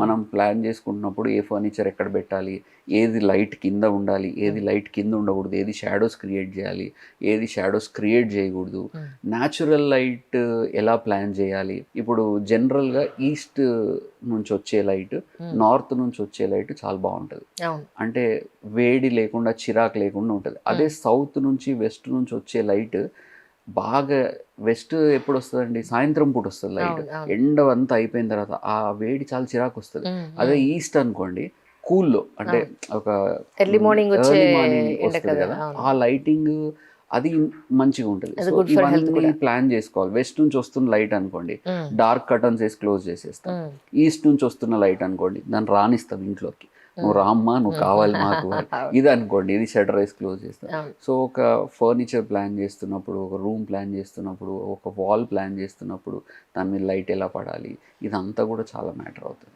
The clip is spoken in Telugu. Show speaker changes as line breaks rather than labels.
మనం ప్లాన్ చేసుకుంటున్నప్పుడు ఏ ఫర్నిచర్ ఎక్కడ పెట్టాలి, ఏది లైట్ కింద ఉండాలి, ఏది లైట్ కింద ఉండకూడదు, ఏది షాడోస్ క్రియేట్ చేయాలి, ఏది షాడోస్ క్రియేట్ చేయకూడదు, న్యాచురల్ లైట్ ఎలా ప్లాన్ చేయాలి. ఇప్పుడు జనరల్గా ఈస్ట్ నుంచి వచ్చే లైట్, నార్త్ నుంచి వచ్చే లైట్ చాలా బాగుంటుంది. అంటే వేడి లేకుండా చిరాకు లేకుండా ఉంటుంది. అదే సౌత్ నుంచి వెస్ట్ నుంచి వచ్చే లైట్ బాగా, వెస్ట్ ఎప్పుడు వస్తుందండి, సాయంత్రం పూట వస్తుంది లైట్, ఎండ అంతా అయిపోయిన తర్వాత ఆ వేడి చాలా చిరాకు వస్తుంది. అదే ఈస్ట్ అనుకోండి కూల్లో, అంటే ఒక
ఎర్లీ మార్నింగ్
వస్తుంది కదా, ఆ లైటింగ్ అది మంచిగా ఉంటుంది. సో ఇవన్నీ ప్లాన్ చేసుకోవాలి. వెస్ట్ నుంచి వస్తున్న లైట్ అనుకోండి, డార్క్ కర్టన్స్ వేసి క్లోజ్ చేసేస్తాం. ఈస్ట్ నుంచి వస్తున్న లైట్ అనుకోండి, దాన్ని రానిస్తాం ఇంట్లోకి, నువ్వు రామ్మా, నువ్వు కావాలి మాకు. ఇది అనుకోండి, ఇది షటర్ వేసి క్లోజ్ చేస్తాం. సో ఒక ఫర్నిచర్ ప్లాన్ చేస్తున్నప్పుడు, ఒక రూమ్ ప్లాన్ చేస్తున్నప్పుడు, ఒక వాల్ ప్లాన్ చేస్తున్నప్పుడు దాని మీద లైట్ ఎలా పడాలి, ఇదంతా కూడా చాలా మ్యాటర్ అవుతుంది.